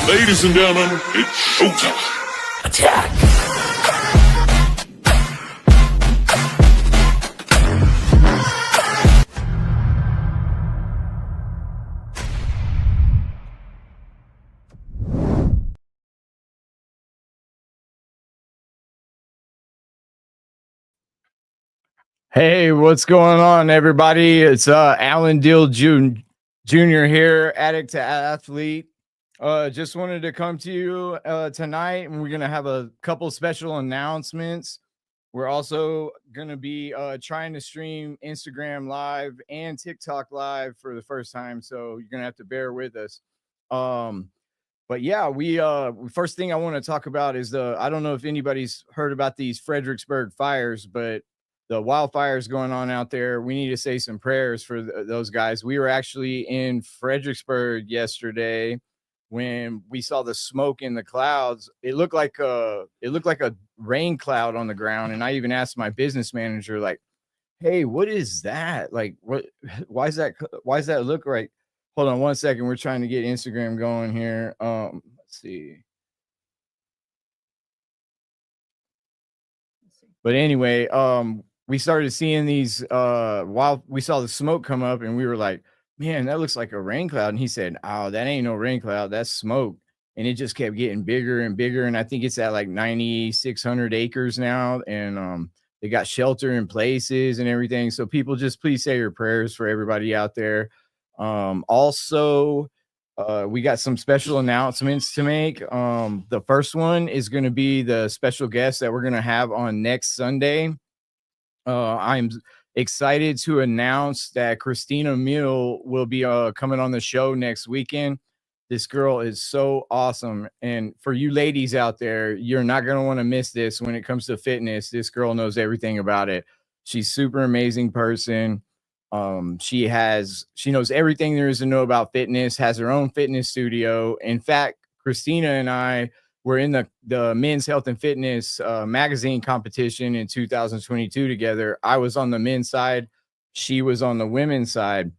Ladies and gentlemen, it's showtime. Attack! Hey, what's going on, everybody? It's Alan Deal Jr. here, Addict-to-Athlete. Just wanted to come to you tonight, and we're going to have a couple special announcements. We're also going to be trying to stream Instagram Live and TikTok Live for the first time, so you're going to have to bear with us. But yeah, we first thing I want to talk about is I don't know if anybody's heard about these Fredericksburg fires, but the wildfires going on out there. We need to say some prayers for those guys. We were actually in Fredericksburg yesterday when we saw the smoke in the clouds. It looked like a rain cloud on the ground. And I even asked my business manager, like, hey, what is that? Like, why is that look right? Hold on one second. We're trying to get Instagram going here. Let's see. But anyway, we started seeing these while we saw the smoke come up, and we were like, man, that looks like a rain cloud. And he said, oh, that ain't no rain cloud, that's smoke. And it just kept getting bigger and bigger. And I think it's at like 9,600 acres now. And they got shelter in places and everything. So people, just please say your prayers for everybody out there. Also, we got some special announcements to make. The first one is going to be the special guest that we're going to have on next Sunday. I'm excited to announce that Christina Mill will be coming on the show next weekend. This girl is so awesome. And for you ladies out there, you're not going to want to miss this when it comes to fitness. This girl knows everything about it. She's super amazing person. She knows everything there is to know about fitness, has her own fitness studio. In fact, Christina and I were in the men's health and fitness magazine competition in 2022 together. I was on the men's side. She was on the women's side.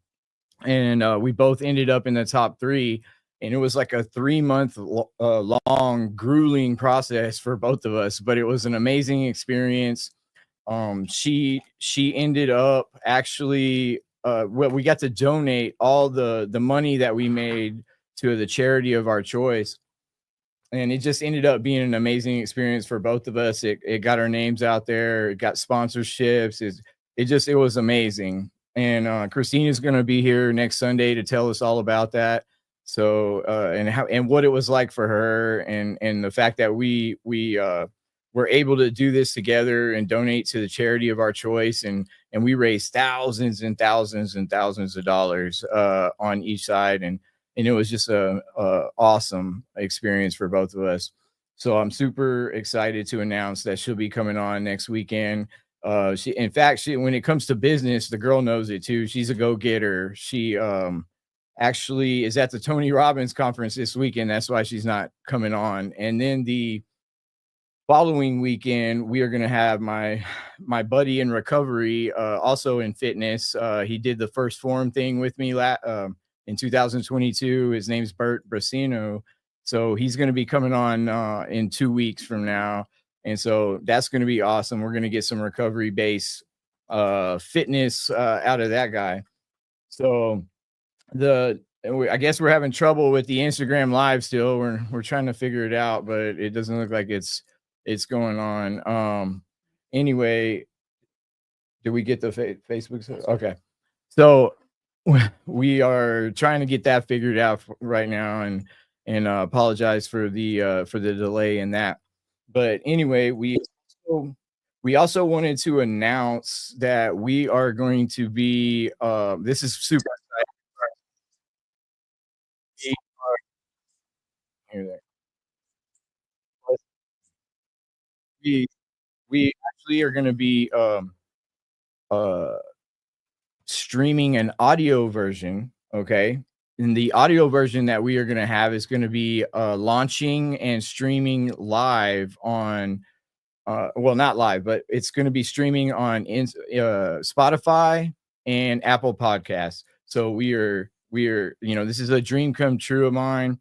And we both ended up in the top 3. And it was like a 3-month long, grueling process for both of us. But it was an amazing experience. She ended up actually we got to donate all the money that we made to the charity of our choice. And it just ended up being an amazing experience for both of us. It got our names out there. It got sponsorships. It was amazing. And Christina's going to be here next Sunday to tell us all about that. So and what it was like for her, and the fact that we were able to do this together and donate to the charity of our choice. And we raised thousands and thousands and thousands of dollars on each side. And it was just a awesome experience for both of us. So I'm super excited to announce that she'll be coming on next weekend. In fact, when it comes to business, the girl knows it too. She's a go-getter. She actually is at the Tony Robbins conference this weekend. That's why she's not coming on. And then the following weekend, we are going to have my buddy in recovery, also in fitness. He did the First Form thing with me in 2022. His name's Bert Brasino. So he's going to be coming on in 2 weeks from now. And so that's going to be awesome. We're going to get some recovery based fitness out of that guy. So I guess we're having trouble with the Instagram Live still. We're trying to figure it out, but it doesn't look like it's going on. Anyway, did we get the Facebook? Okay. So we are trying to get that figured out right now, and apologize for the delay in that. But anyway, we also wanted to announce that we are going to be this is super exciting. We actually are going to be streaming an audio version. Okay. And the audio version that we are going to have is going to be launching and streaming live on well, not live, but it's going to be streaming on Spotify and Apple Podcasts. So we are, this is a dream come true of mine.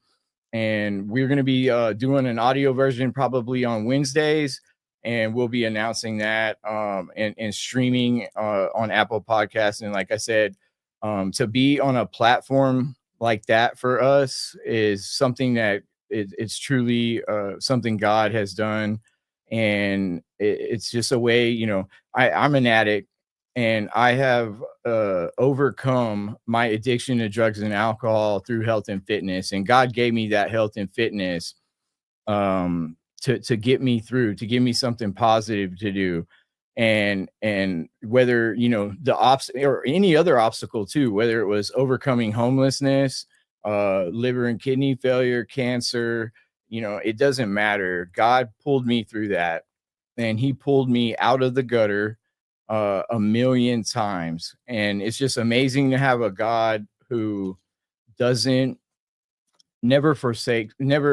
and we're going to be doing an audio version probably on Wednesdays, and we'll be announcing that and streaming on Apple Podcasts. And like I said, to be on a platform like that for us is something that it's truly something God has done, and it's just a way. I'm an addict, and I have overcome my addiction to drugs and alcohol through health and fitness, and God gave me that health and fitness to get me through, to give me something positive to do. And whether the or any other obstacle too, whether it was overcoming homelessness, liver and kidney failure, cancer, it doesn't matter. God pulled me through that, and he pulled me out of the gutter a million times. And it's just amazing to have a God who doesn't never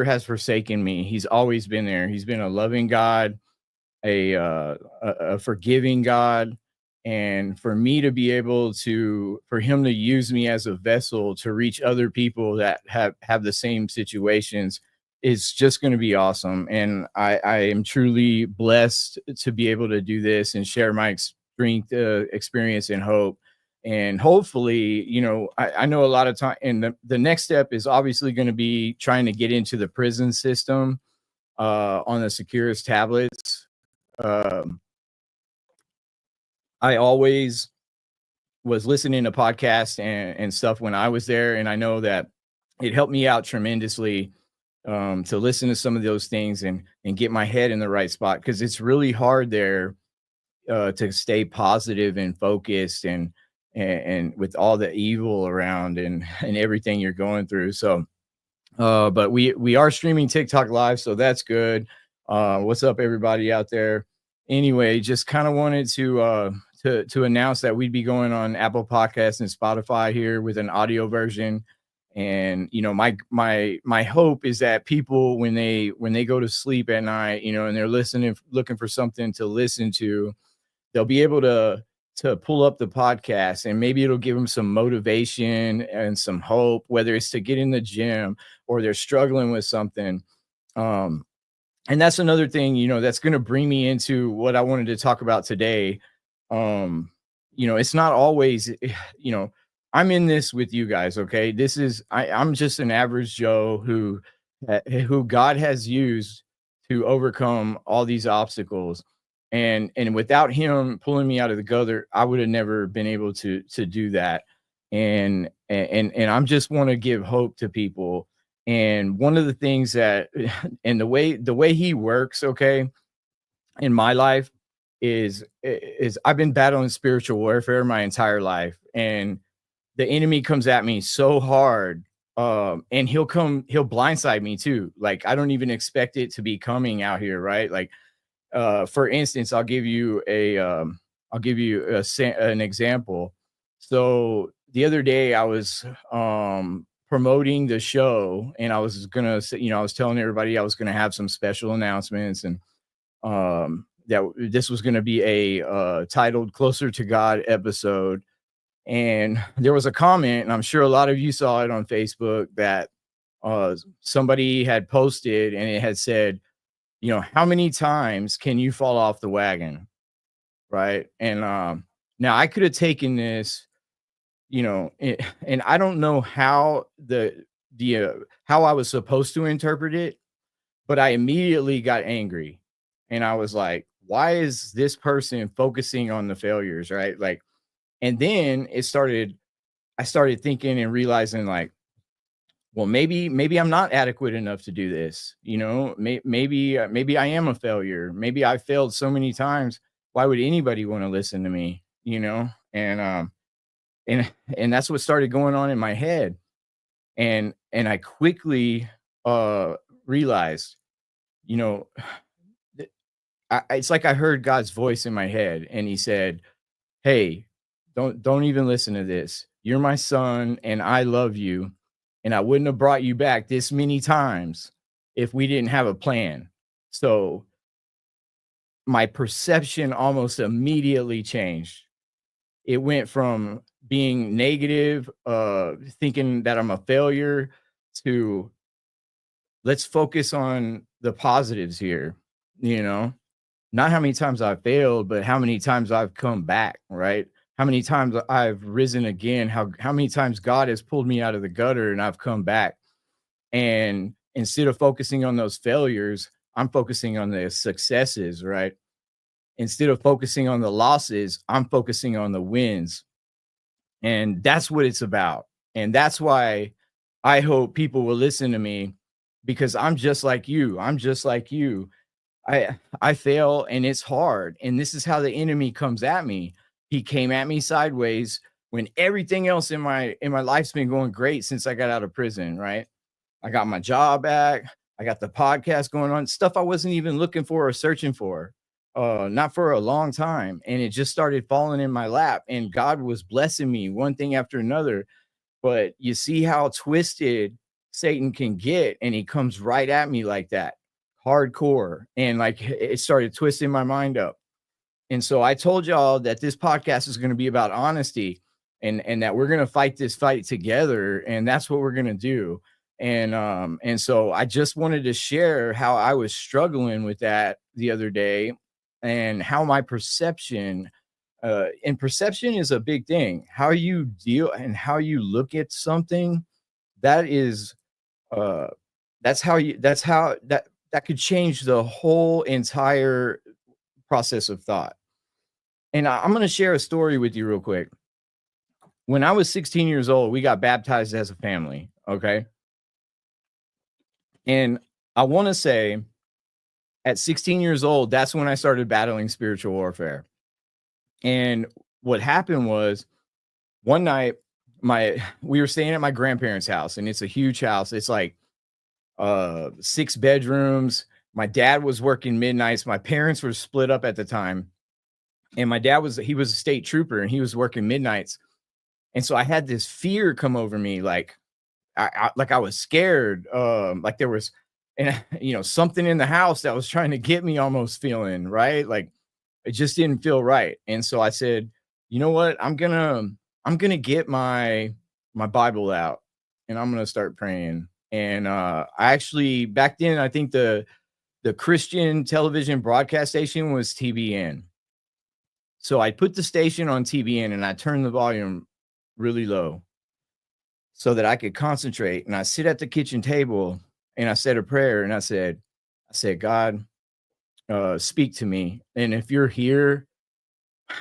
has forsaken me. He's always been there. He's been a loving God, a forgiving God. And for me to be able for him to use me as a vessel to reach other people that have the same situations is just going to be awesome. And I am truly blessed to be able to do this and share my strength, experience, and hope. And hopefully, I know a lot of time, and the next step is obviously going to be trying to get into the prison system on the Securus tablets. I always was listening to podcasts and stuff when I was there, and I know that it helped me out tremendously to listen to some of those things and get my head in the right spot, because it's really hard there to stay positive and focused and with all the evil around and everything you're going through. So but we are streaming TikTok live, so that's good. What's up, everybody out there? Anyway, just kind of wanted to announce that we'd be going on Apple Podcasts and Spotify here with an audio version. And my hope is that people, when they go to sleep at night, and they're looking for something to listen to, they'll be able to pull up the podcast, and maybe it'll give them some motivation and some hope, whether it's to get in the gym or they're struggling with something. And that's another thing, that's going to bring me into what I wanted to talk about today. It's not always, I'm in this with you guys. Okay. I'm just an average Joe who God has used to overcome all these obstacles. And without him pulling me out of the gutter, I would have never been able to do that. And I'm just want to give hope to people. And one of the things that, and the way he works, okay, in my life is I've been battling spiritual warfare my entire life, and the enemy comes at me so hard, and he'll blindside me too. Like, I don't even expect it to be coming out here, right? Like, for instance, I'll give you an example. So the other day I was promoting the show, and I was gonna say, I was telling everybody I was gonna have some special announcements, and that this was gonna be a titled "Closer to God" episode. And there was a comment, and I'm sure a lot of you saw it on Facebook, that somebody had posted, and it had said, how many times can you fall off the wagon? Right. And now I could have taken this, and I don't know how how I was supposed to interpret it, but I immediately got angry, and I was like, why is this person focusing on the failures? Right. Like, and then I started thinking and realizing, like, well, maybe I'm not adequate enough to do this. Maybe I am a failure. Maybe I failed so many times. Why would anybody want to listen to me? And that's what started going on in my head. And I quickly realized, you know, it's like I heard God's voice in my head, and he said, "Hey, don't even listen to this. You're my son, and I love you, and I wouldn't have brought you back this many times if we didn't have a plan." So my perception almost immediately changed. It went from being negative, thinking that I'm a failure, to let's focus on the positives here, you know, not how many times I've failed, but how many times I've come back, right? How many times I've risen again, how many times God has pulled me out of the gutter and I've come back. And instead of focusing on those failures, I'm focusing on the successes, right? Instead of focusing on the losses, I'm focusing on the wins. And that's what it's about. And that's why I hope people will listen to me, because I'm just like you. I'm just like you. I fail and it's hard. And this is how the enemy comes at me. He came at me sideways when everything else in my life's been going great since I got out of prison, right? I got my job back. I got the podcast going on, stuff I wasn't even looking for or searching for, not for a long time. And it just started falling in my lap, and God was blessing me one thing after another. But you see how twisted Satan can get, and he comes right at me like that, hardcore. And like it started twisting my mind up. And so I told y'all that this podcast is going to be about honesty, and that we're going to fight this fight together. And that's what we're going to do. And so I just wanted to share how I was struggling with that the other day, and how my perception, and perception is a big thing. How you deal and how you look at something, that is, that's how that could change the whole entire process of thought. And I'm going to share a story with you real quick. When I was 16 years old, we got baptized as a family. Okay. And I want to say at 16 years old, that's when I started battling spiritual warfare. And what happened was, one night, we were staying at my grandparents' house, and it's a huge house. It's like 6 bedrooms. My dad was working midnights. My parents were split up at the time. And my dad was a state trooper, and he was working midnights. And so I had this fear come over me, like I was scared, like there was, and something in the house that was trying to get me, almost feeling right, like it just didn't feel right. And so I said, you know what, I'm gonna get my Bible out, and I'm gonna start praying. And I actually, back then, I think the Christian television broadcast station was TBN. So I put the station on TBN, and I turned the volume really low so that I could concentrate. And I sit at the kitchen table, and I said a prayer, and I said, God, speak to me. And if you're here,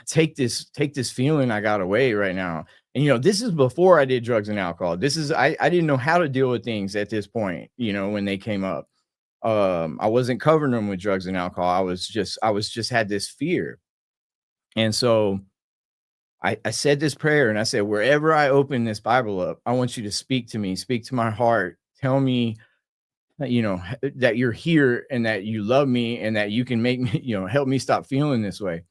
take this feeling I got away right now. And, this is before I did drugs and alcohol. This is, I didn't know how to deal with things at this point, when they came up. I wasn't covering them with drugs and alcohol. I was just had this fear. And so I said this prayer, and I said, wherever I open this Bible up, I want you to speak to me, speak to my heart. Tell me that, that you're here, and that you love me, and that you can make me, help me stop feeling this way.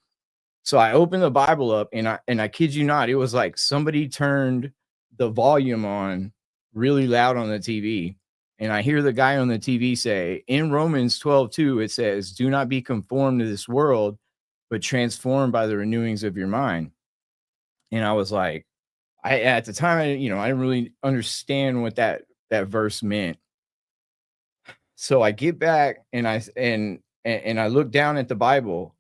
So I opened the Bible up, and I kid you not, it was like somebody turned the volume on really loud on the TV. And I hear the guy on the TV say, in Romans 12:2, it says, do not be conformed to this world, but transformed by the renewings of your mind. And I was like, at the time, I didn't really understand what that verse meant. So I get back, and I look down at the Bible,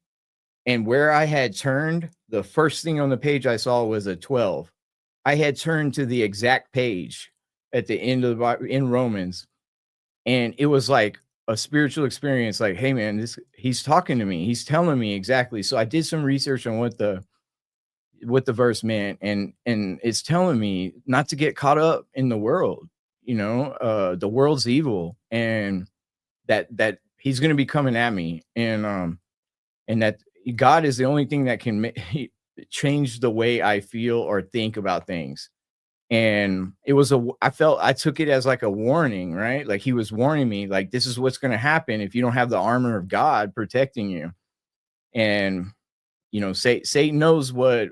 and where I had turned, the first thing on the page I saw was a 12. I had turned to the exact page at the end of the Bible in Romans, and it was like a spiritual experience. Like, hey man, he's talking to me. He's telling me exactly. So I did some research on what the verse meant, and it's telling me not to get caught up in the world. The world's evil, and that he's going to be coming at me, and that God is the only thing that can change the way I feel or think about things. And I took it as like a warning, right? Like he was warning me, like, this is what's going to happen if you don't have the armor of God protecting you. And Satan knows what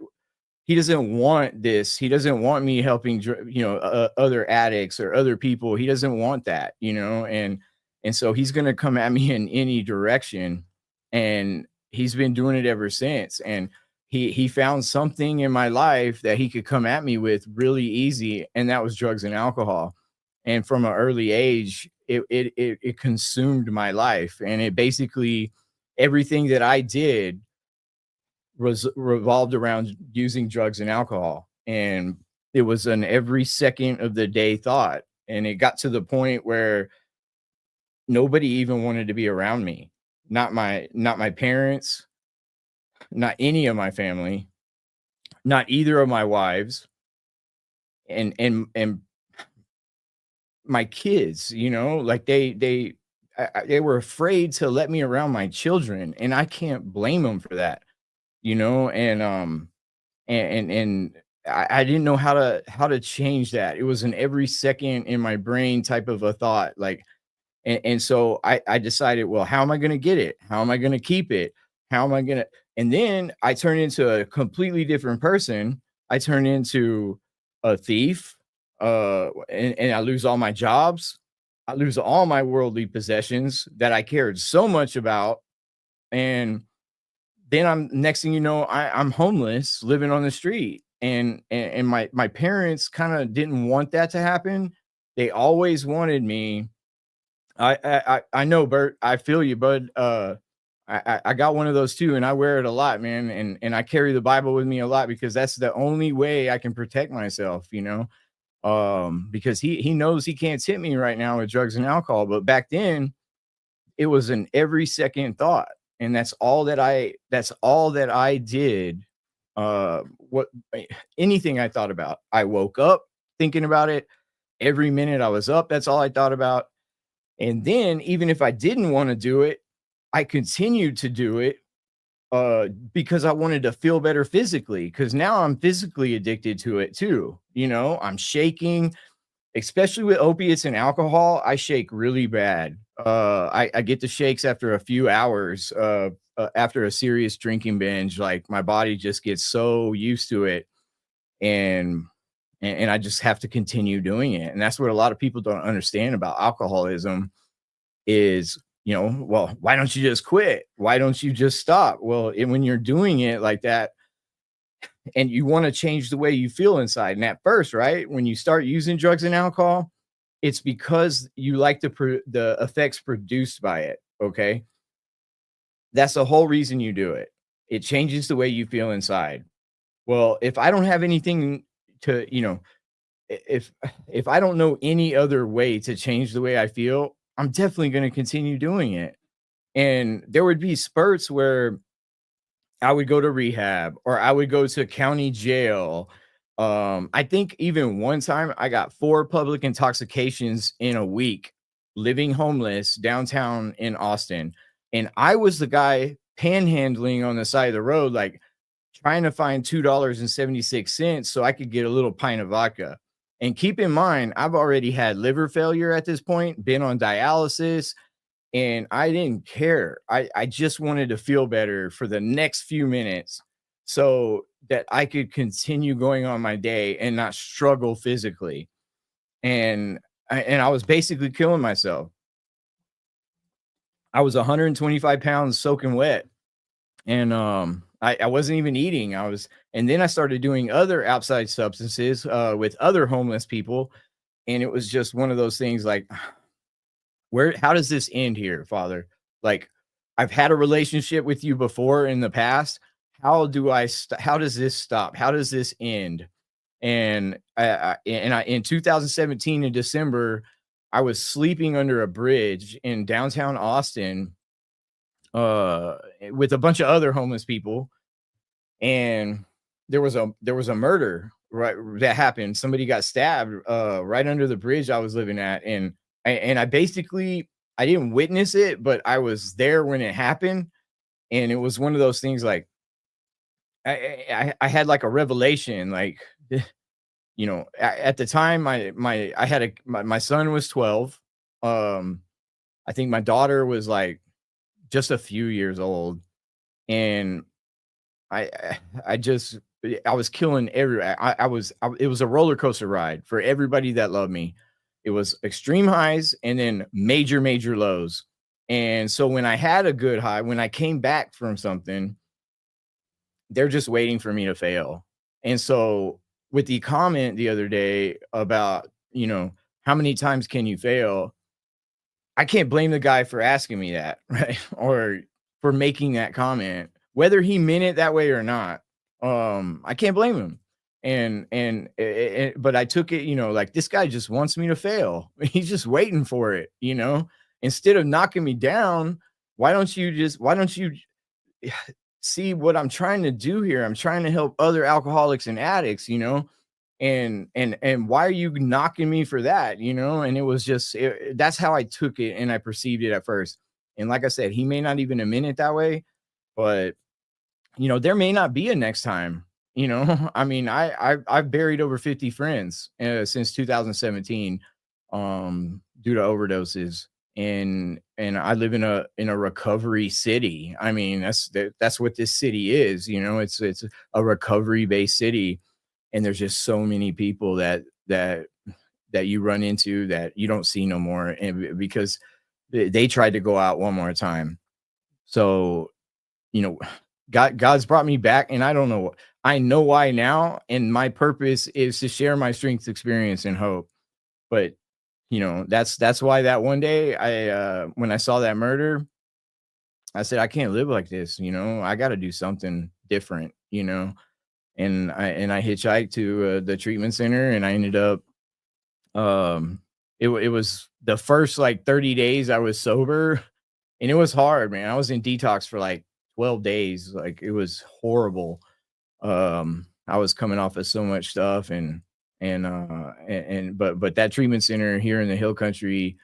he doesn't want. He doesn't want me helping other addicts or other people. He doesn't want that, and so he's going to come at me in any direction. And he's been doing it ever since. And he found something in my life that he could come at me with really easy, and that was drugs and alcohol. And from an early age, it consumed my life, and it basically everything that I did was revolved around using drugs and alcohol, and it was an every second of the day thought, and it got to the point where nobody even wanted to be around me. Not my parents, not any of my family, not either of my wives, and my kids, like they were afraid to let me around my children, and I can't blame them for that, and I didn't know how to change that. It was an every second in my brain type of a thought, like, and so I decided, well, how am I going to get it? How am I going to keep it? How am I going to? And then I turned into a completely different person. I turned into a thief, and I lose all my jobs. I lose all my worldly possessions that I cared so much about. And then next thing you know, I'm homeless, living on the street. And my parents kind of didn't want that to happen. They always wanted me. I know, Bert. I feel you, bud. I got one of those too, and I wear it a lot, man. And I carry the Bible with me a lot because that's the only way I can protect myself, because he knows he can't hit me right now with drugs and alcohol. But back then, it was an every second thought, and that's all that I did. What anything I thought about, I woke up thinking about it. Every minute I was up, that's all I thought about. And then even if I didn't want to do it, I continued to do it because I wanted to feel better physically. Because now I'm physically addicted to it too. I'm shaking, especially with opiates and alcohol. I shake really bad. I get the shakes after a few hours after a serious drinking binge. Like my body just gets so used to it, and I just have to continue doing it. And that's what a lot of people don't understand about alcoholism is, well, why don't you just quit? Why don't you just stop? Well, when you're doing it like that and you want to change the way you feel inside, and at first, right, when you start using drugs and alcohol, it's because you like the effects produced by it. Okay. That's the whole reason you do it. It changes the way you feel inside. Well, if I don't have anything to, if if I don't know any other way to change the way I feel, I'm definitely going to continue doing it. And there would be spurts where I would go to rehab or I would go to county jail. I think even one time I got 4 public intoxications in a week living homeless downtown in Austin. And I was the guy panhandling on the side of the road, like trying to find $2.76 so I could get a little pint of vodka. And keep in mind, I've already had liver failure at this point, been on dialysis, and I didn't care. I just wanted to feel better for the next few minutes so that I could continue going on my day and not struggle physically. And I was basically killing myself. I was 125 pounds soaking wet. And I wasn't even eating. And then I started doing other outside substances with other homeless people. And it was just one of those things like, how does this end here, Father? Like, I've had a relationship with you before in the past. How does this stop? How does this end? And in 2017 in December, I was sleeping under a bridge in downtown Austin with a bunch of other homeless people, and there was a murder right that happened. Somebody got stabbed right under the bridge I was living at, and I basically, I didn't witness it, but I was there when it happened. And it was one of those things like I had like a revelation, like at the time my son was 12. I think my daughter was like just a few years old, and I I just I was killing it was a roller coaster ride for everybody that loved me. It was extreme highs and then major, major lows. And so when I had a good high, when I came back from something, they're just waiting for me to fail. And so with the comment the other day about, how many times can you fail? I can't blame the guy for asking me that, right? Or for making that comment, whether he meant it that way or not. I can't blame him. But I took it, like this guy just wants me to fail. He's just waiting for it, Instead of knocking me down, why don't you see what I'm trying to do here? I'm trying to help other alcoholics and addicts, and why are you knocking me for that? And it was just that's how I took it and I perceived it at first. And like I said, he may not even have meant it that way, but there may not be a next time. I mean, I've buried over 50 friends since 2017 due to overdoses. And I live in a recovery city. I mean, that's what this city is. It's a recovery based city, and there's just so many people that you run into that you don't see no more, and because they tried to go out one more time. So, God's brought me back, and I know why now, and my purpose is to share my strength, experience, and hope. But that's why that one day when I saw that murder, I said, I can't live like this. I got to do something different. And I hitchhiked to the treatment center, and I ended up it was the first like 30 days I was sober, and it was hard, man. I was in detox for like 12 days. Like, it was horrible. I was coming off of so much stuff, but that treatment center here in the Hill Country,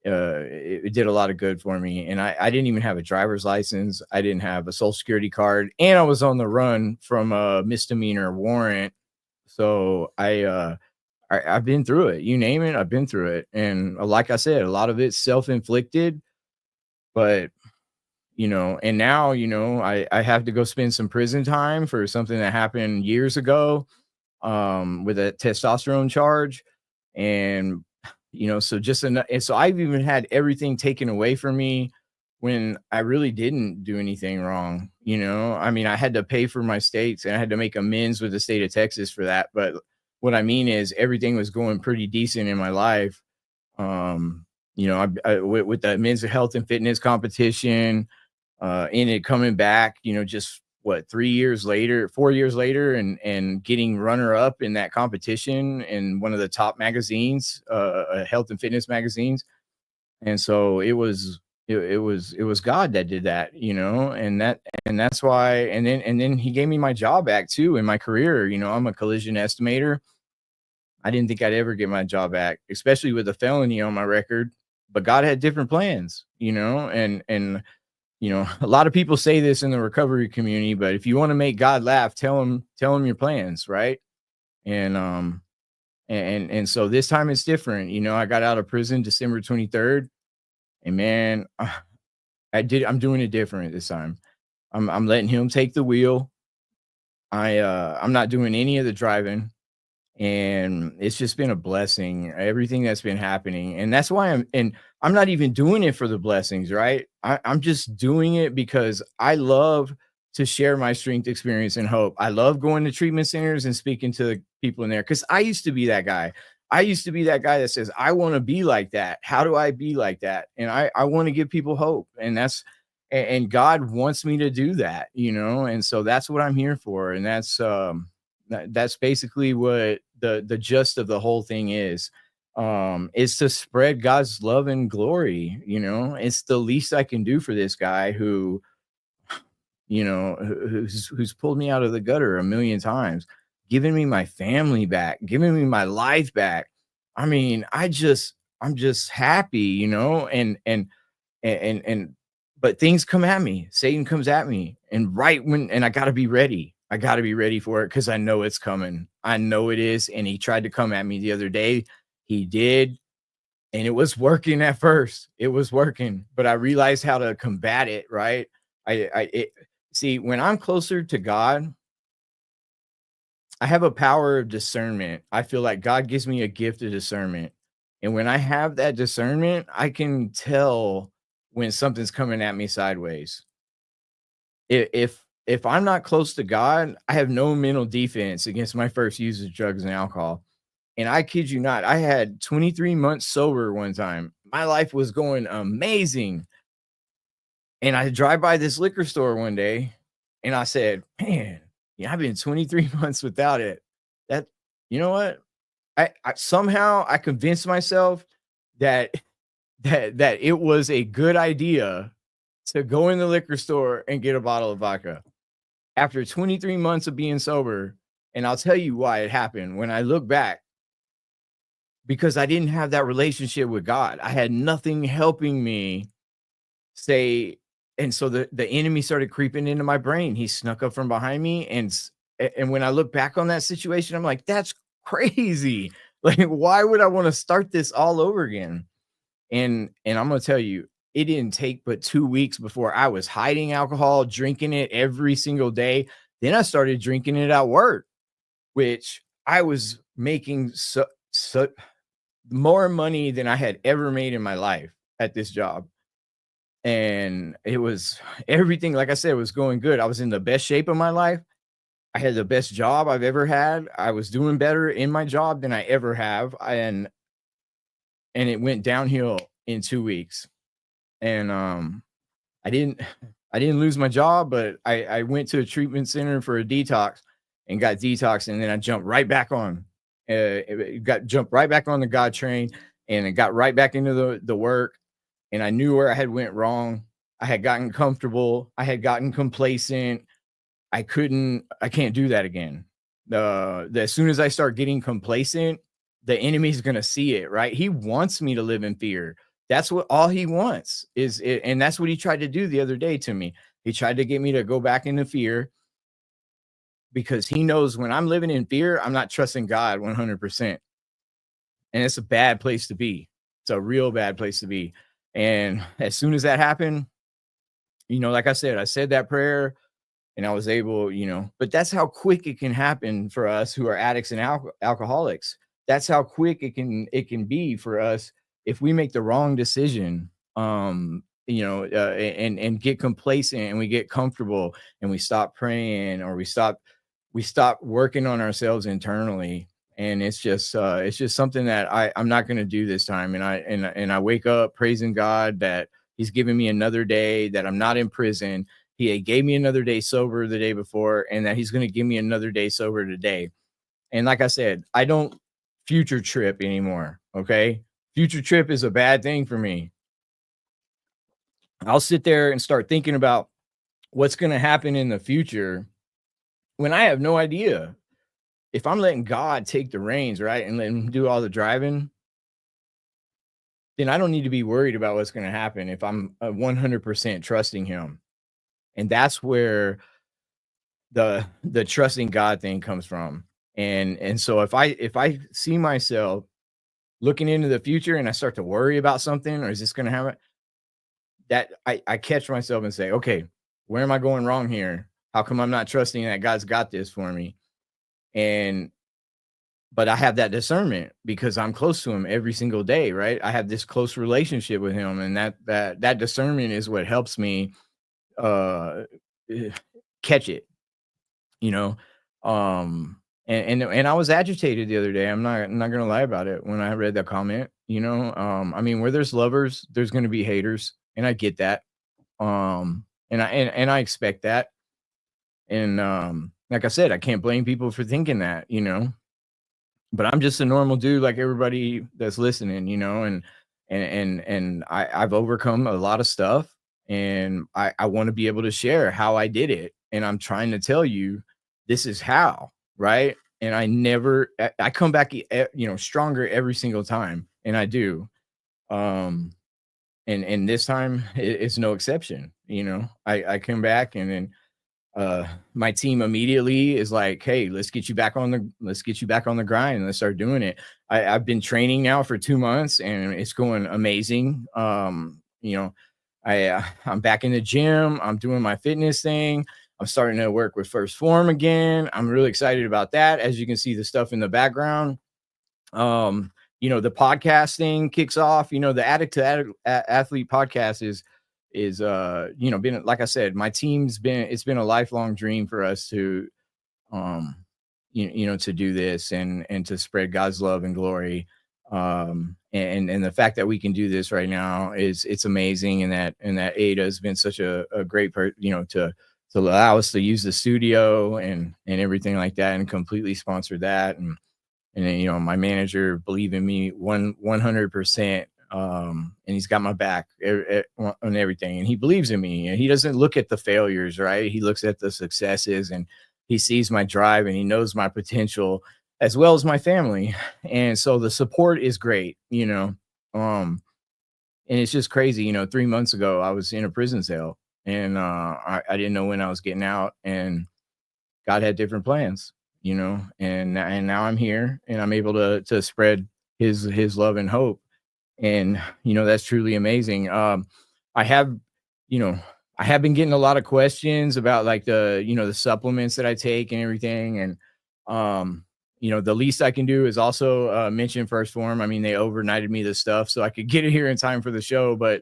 it did a lot of good for me. And I didn't even have a driver's license. I didn't have a social security card, and I was on the run from a misdemeanor warrant. So I've been through it. You name it, I've been through it. And like I said, a lot of it's self-inflicted, but and now, I have to go spend some prison time for something that happened years ago, with a testosterone charge. And, so I've even had everything taken away from me when I really didn't do anything wrong. I mean, I had to pay for my states, and I had to make amends with the state of Texas for that. But what I mean is everything was going pretty decent in my life. With the men's health and fitness competition, and it coming back, just 4 years later, and getting runner up in that competition in one of the top magazines, health and fitness magazines. And so it was God that did that, and that's why. And then he gave me my job back too in my career. I'm a collision estimator. I didn't think I'd ever get my job back, especially with a felony on my record, but God had different plans, and a lot of people say this in the recovery community, but if you want to make God laugh, tell him your plans, right? And so this time it's different. I got out of prison December 23rd, and man, I'm doing it different this time. I'm letting him take the wheel. I'm not doing any of the driving, and it's just been a blessing, everything that's been happening. And that's why I'm not even doing it for the blessings, right? I'm just doing it because I love to share my strength, experience, and hope. I love going to treatment centers and speaking to the people in there, because I used to be that guy. I used to be that guy that says, I want to be like that. How do I be like that? And I want to give people hope. And God wants me to do that, and so that's what I'm here for. And that's basically what the gist of the whole thing is to spread God's love and glory. It's the least I can do for this guy who's pulled me out of the gutter a million times, giving me my family back, giving me my life back. I mean, I'm just happy, but things come at me. Satan comes at me, and I gotta be ready. I got to be ready for it, because I know it's coming. I know it is. And he tried to come at me the other day. He did. And it was working at first. It was working. But I realized how to combat it, right? See, when I'm closer to God, I have a power of discernment. I feel like God gives me a gift of discernment. And when I have that discernment, I can tell when something's coming at me sideways. If I'm not close to God, I have no mental defense against my first use of drugs and alcohol. And I kid you not, I had 23 months sober one time. my life was going amazing. And I drive by this liquor store one day and I said, man, yeah, I've been 23 months without it. That, you know what? I somehow I convinced myself that that it was a good idea to go in the liquor store and get a bottle of vodka after 23 months of being sober. And I'll tell you why it happened when I look back, because I didn't have that relationship with God. I had nothing helping me say. And so the enemy started creeping into my brain. He snuck up from behind me. And when I look back on that situation, I'm like, that's crazy. Like, why would I want to start this all over again? And I'm going to tell you, it didn't take but 2 weeks before I was hiding alcohol, drinking it every single day. Then I started drinking it at work, which I was making so more money than I had ever made in my life at this job. And it was everything, like I said, was going good. I was in the best shape of my life. I had the best job I've ever had. I was doing better in my job than I ever have. And it went downhill in 2 weeks. And I didn't lose my job, but I went to a treatment center for a detox and got detoxed, and then I jumped right back on. Jumped right back on the God train, and it got right back into the work. And I knew where I had went wrong. I had gotten comfortable. I had gotten complacent. I can't do that again. As soon as I start getting complacent, the enemy's going to see it, right? He wants me to live in fear. That's what all he wants is it. And that's what he tried to do the other day to me. He tried to get me to go back into fear, because he knows when I'm living in fear, I'm not trusting God 100%. And it's a bad place to be. It's a real bad place to be. And as soon as that happened, like I said that prayer and I was able, but that's how quick it can happen for us who are addicts and alcoholics. That's how quick it can be for us if we make the wrong decision, and get complacent and we get comfortable and we stop praying, or we stop working on ourselves internally. And it's just something that I'm not going to do this time. And I wake up praising God that he's given me another day, that I'm not in prison. He gave me another day sober the day before, and that he's going to give me another day sober today. And like I said, I don't future trip anymore. Okay. Future trip is a bad thing for me. I'll sit there and start thinking about what's going to happen in the future when I have no idea. If I'm letting God take the reins, right, and let him do all the driving, then I don't need to be worried about what's going to happen if I'm 100% trusting him. And that's where the trusting God thing comes from. And so if I see myself looking into the future and I start to worry about something, or is this going to happen, that I catch myself and say, okay, where am I going wrong here? How come I'm not trusting that God's got this for me? But I have that discernment because I'm close to him every single day, right? I have this close relationship with him, and that discernment is what helps me catch it, and I was agitated the other day. I'm not gonna lie about it when I read that comment, I mean, where there's lovers, there's gonna be haters, and I get that. And I expect that. And like I said, I can't blame people for thinking that, but I'm just a normal dude like everybody that's listening, and I've overcome a lot of stuff, and I want to be able to share how I did it. And I'm trying to tell you, this is how, right? And I come back, stronger every single time. And I do. And this time it's no exception. I come back, and then my team immediately is like, hey, let's get you back on the grind, and let's start doing it. I've been training now for 2 months, and it's going amazing. I'm back in the gym. I'm doing my fitness thing. I'm starting to work with First Form again. I'm really excited about that. As you can see, the stuff in the background. The podcast thing kicks off. The Addict-to-Athlete Podcast is been, like I said, my team's it's been a lifelong dream for us to to do this and to spread God's love and glory And the fact that we can do this right now it's amazing. And that Ada has been such a great to allow us to use the studio and everything like that, and completely sponsor that. And then, my manager believe in me 100%. And he's got my back on everything, and he believes in me, and he doesn't look at the failures, right? He looks at the successes, and he sees my drive, and he knows my potential as well as my family. And so the support is great. And it's just crazy. 3 months ago I was in a prison cell, and I didn't know when I was getting out, and God had different plans, and now I'm here, and I'm able to spread his love and hope. And that's truly amazing. I have you know I have been getting a lot of questions about, like, the supplements that I take and everything. And the least I can do is also mention First Form. I mean, they overnighted me the stuff so I could get it here in time for the show. But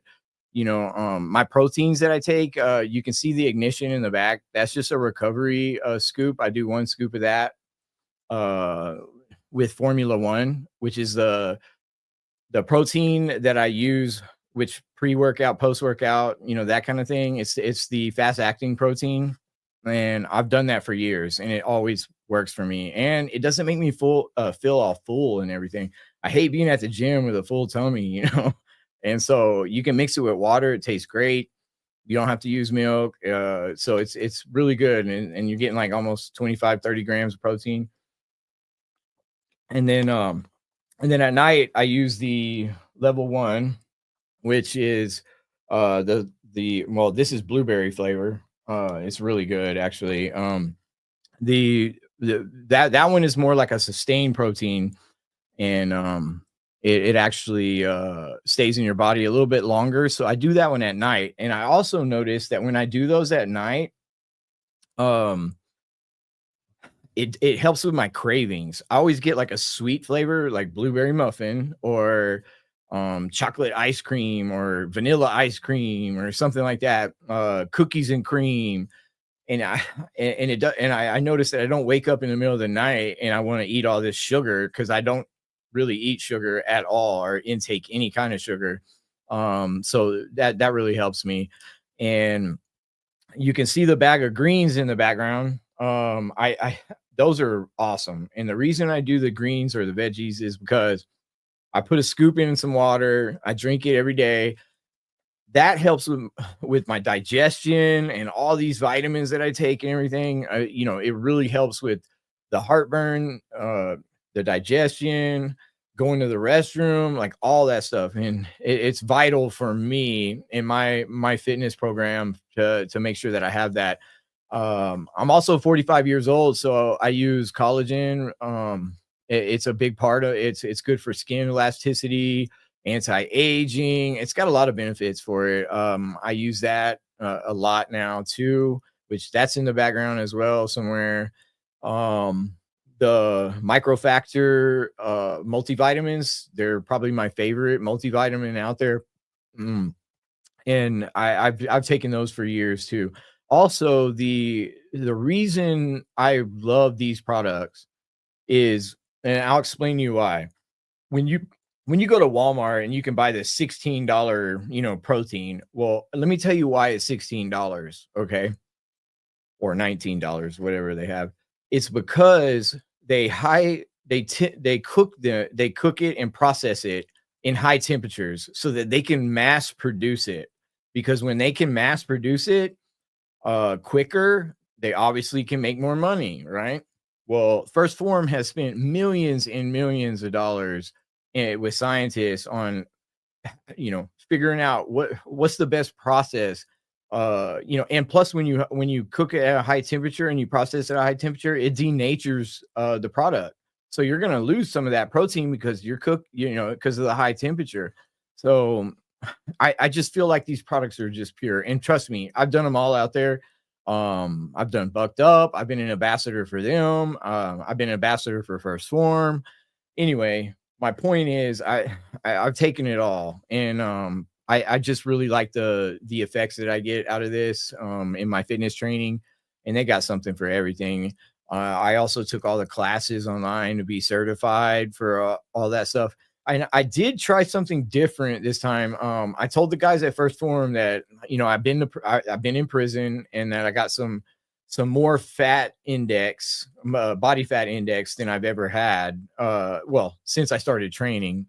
my proteins that I take, you can see the ignition in the back. That's just a recovery scoop. I do one scoop of that uh with Formula One, which is the protein that I use, which pre-workout, post-workout, that kind of thing. It's the fast acting protein. And I've done that for years, and it always works for me. And it doesn't make me feel all full and everything. I hate being at the gym with a full tummy. And so you can mix it with water. It tastes great. You don't have to use milk. So it's really good. And you're getting like almost 25-30 grams of protein. And then at night I use the level 1, which is this is blueberry flavor. It's really good, actually. That one is more like a sustained protein, and it actually stays in your body a little bit longer. So I do that one at night. And I also noticed that when I do those at night, um it helps with my cravings. I always get like a sweet flavor, like blueberry muffin, or chocolate ice cream, or vanilla ice cream, or something like that. Cookies and cream. And I noticed that I don't wake up in the middle of the night and I want to eat all this sugar, because I don't really eat sugar at all, or intake any kind of sugar. So that really helps me. And you can see the bag of greens in the background. I those are awesome. And the reason I do the greens or the veggies is because I put a scoop in some water. I drink it every day. That helps with my digestion and all these vitamins that I take and everything. It really helps with the heartburn, the digestion, going to the restroom, like all that stuff. And it's vital for me in my fitness program to make sure that I have that. I'm also 45 years old, so I use collagen. It's a big part of it. It's good for skin elasticity, anti-aging. It's got a lot of benefits for it. I use that a lot now too, which that's in the background as well somewhere. The microfactor multivitamins, they're probably my favorite multivitamin out there. And I've taken those for years too. Also, the reason I love these products is, and I'll explain to you why. When you go to Walmart and you can buy this $16, protein, well, let me tell you why it's $16, okay? Or $19, whatever they have. It's because they cook it and process it in high temperatures so that they can mass produce it. Because when they can mass produce it quicker, they obviously can make more money, right? Well, First Form has spent millions and millions of dollars with scientists on figuring out what's the best process. And plus, when you cook it at a high temperature and you process it at a high temperature, it denatures the product. So you're going to lose some of that protein because you're cooked, because of the high temperature. So I just feel like these products are just pure. And trust me, I've done them all out there. I've done Bucked Up. I've been an ambassador for them. I've been an ambassador for First Form. Anyway, my point is I've taken it all. And I just really like the effects that I get out of this in my fitness training. And they got something for everything. I also took all the classes online to be certified for all that stuff. I did try something different this time. I told the guys at First Form that, I've been in prison, and that I got some more fat index, body fat index than I've ever had. Well, since I started training.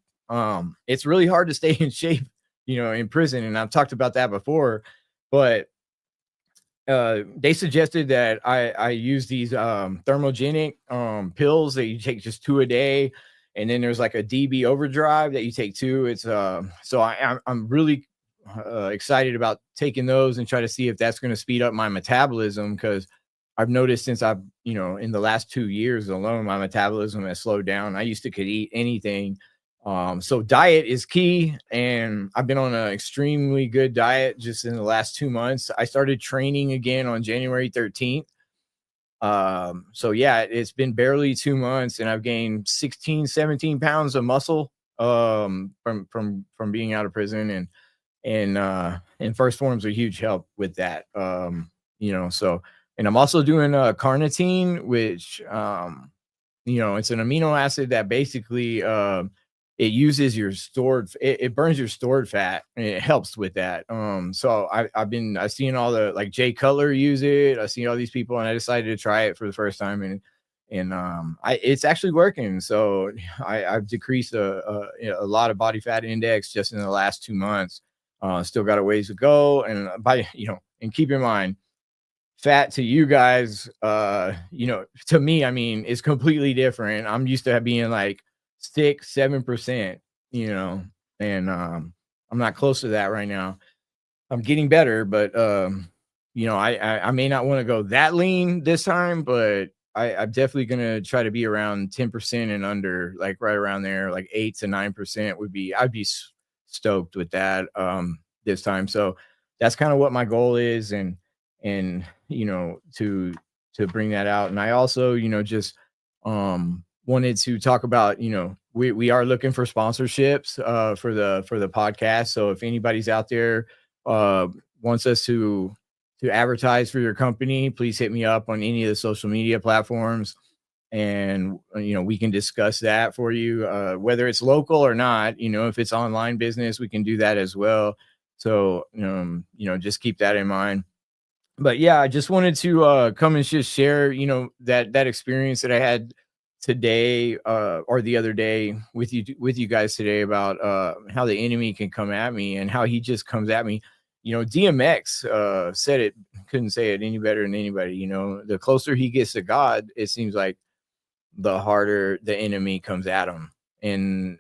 It's really hard to stay in shape, in prison, and I've talked about that before, but they suggested that I use these thermogenic pills that you take just 2 a day, and then there's like a DB overdrive that you take too. It's so I'm really excited about taking those and try to see if that's going to speed up my metabolism, because I've noticed since I've, in the last 2 years alone, my metabolism has slowed down. I used to could eat anything. So diet is key, and I've been on an extremely good diet just in the last 2 months. I started training again on January 13th. So yeah, it's been barely 2 months, and I've gained 16, 17 pounds of muscle from being out of prison, and First Form's a huge help with that. So, and I'm also doing carnitine, which it's an amino acid that basically it uses your it burns your stored fat, and it helps with that. So I've seen all the, like, Jay Cutler use it. I've seen all these people, and I decided to try it for the first time, and it's actually working. So I've decreased a lot of body fat index just in the last 2 months. Still got a ways to go, and and keep in mind, fat to you guys, to me, I mean, it's completely different. I'm used to being like 6-7%, and I'm not close to that right now. I'm getting better, but I may not want to go that lean this time, but I'm definitely gonna try to be around 10% and under, like right around there, like 8 to 9% would be. I'd be stoked with that this time. So that's kind of what my goal is, and to bring that out. And I also, just wanted to talk about, we are looking for sponsorships for the podcast. So if anybody's out there wants us to advertise for your company, please hit me up on any of the social media platforms, and we can discuss that for you, whether it's local or not. If it's online business, we can do that as well. So just keep that in mind. But yeah, I just wanted to come and just share, that experience that I had today, or the other day with you guys today, about how the enemy can come at me, and how he just comes at me. DMX said it, couldn't say it any better than anybody. The closer he gets to God, it seems like the harder the enemy comes at him. And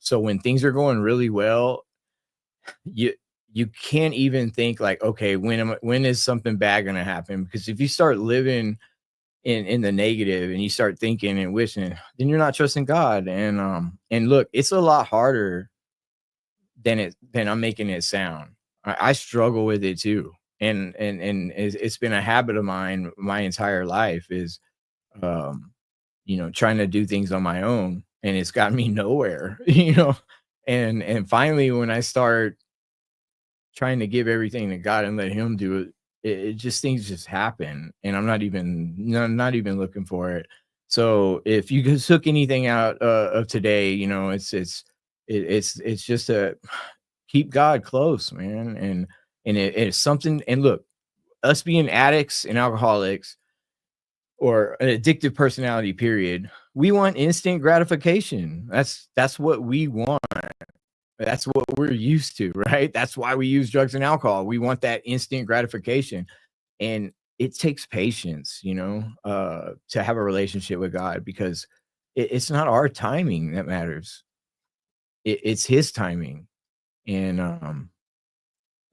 so when things are going really well, you can't even think like, okay, when is something bad going to happen? Because if you start living in the negative, and you start thinking and wishing, then you're not trusting God. And look, it's a lot harder than I'm making it sound. I struggle with it too. And it's been a habit of mine my entire life, is trying to do things on my own, and it's got me nowhere. And finally, when I start trying to give everything to God and let him do it, it just, things just happen, and I'm not even looking for it. So if you guys took anything out of today, it's just to keep God close, man. And it's something. And look, us being addicts and alcoholics, or an addictive personality, period, we want instant gratification. That's what we want. That's what we're used to, right? That's why we use drugs and alcohol. We want that instant gratification. And it takes patience, to have a relationship with God, because it's not our timing that matters. It's his timing. And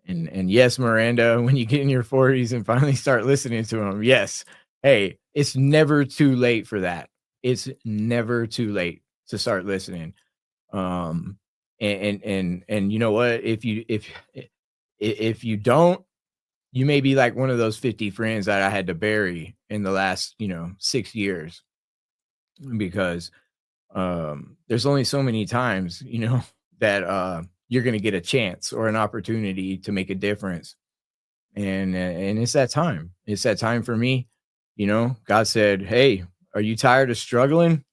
yes, Miranda, when you get in your 40s and finally start listening to him, yes, hey, it's never too late for that. It's never too late to start listening. And you know what? If you don't, you may be like one of those 50 friends that I had to bury in the last 6 years, because there's only so many times that you're going to get a chance or an opportunity to make a difference. And it's that time. It's that time for me. God said, hey, are you tired of struggling?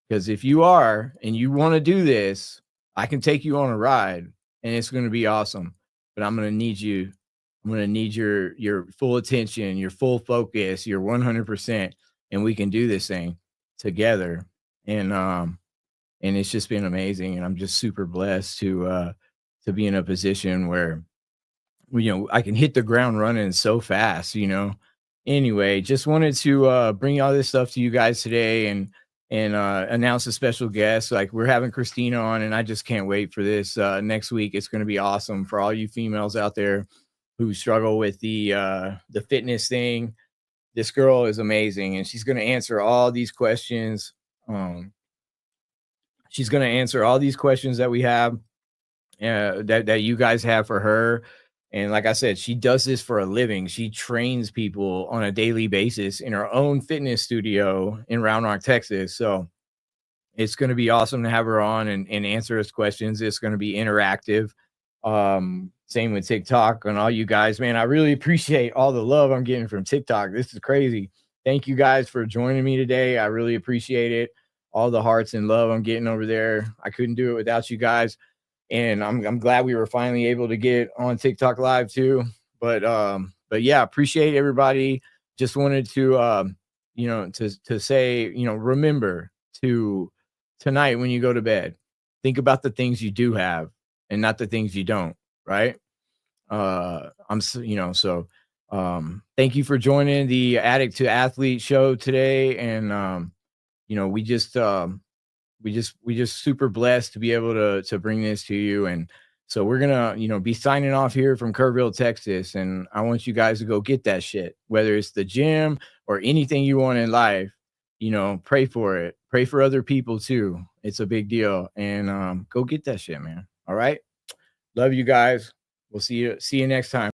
Because if you are and you want to do this, I can take you on a ride and it's going to be awesome. But I'm going to need you. I'm going to need your full attention, your full focus, your 100%, and we can do this thing together. And it's just been amazing, and I'm just super blessed to be in a position where I can hit the ground running so fast. Anyway, just wanted to bring all this stuff to you guys today and announce a special guest. Like, we're having Christina on, and I just can't wait for this next week. It's going to be awesome for all you females out there who struggle with the fitness thing. This girl is amazing, and she's going to answer all these questions. She's going to answer all these questions that we have, that you guys have for her. And like I said, she does this for a living. She trains people on a daily basis in her own fitness studio in Round Rock, Texas. So it's going to be awesome to have her on and answer us questions. It's going to be interactive. Same with TikTok and all you guys, man. I really appreciate all the love I'm getting from TikTok. This is crazy. Thank you guys for joining me today. I really appreciate it. All the hearts and love I'm getting over there. I couldn't do it without you guys. And I'm glad we were finally able to get on TikTok live too. But yeah, appreciate everybody. Just wanted to to say, remember to tonight when you go to bed, think about the things you do have and not the things you don't, right? Thank you for joining the Addict to Athlete show today. And we just super blessed to be able to bring this to you. And so we're gonna be signing off here from Kerrville, Texas, and I want you guys to go get that shit, whether it's the gym or anything you want in life. Pray for it, pray for other people too. It's a big deal. And go get that shit, man. All right, love you guys. We'll see you next time.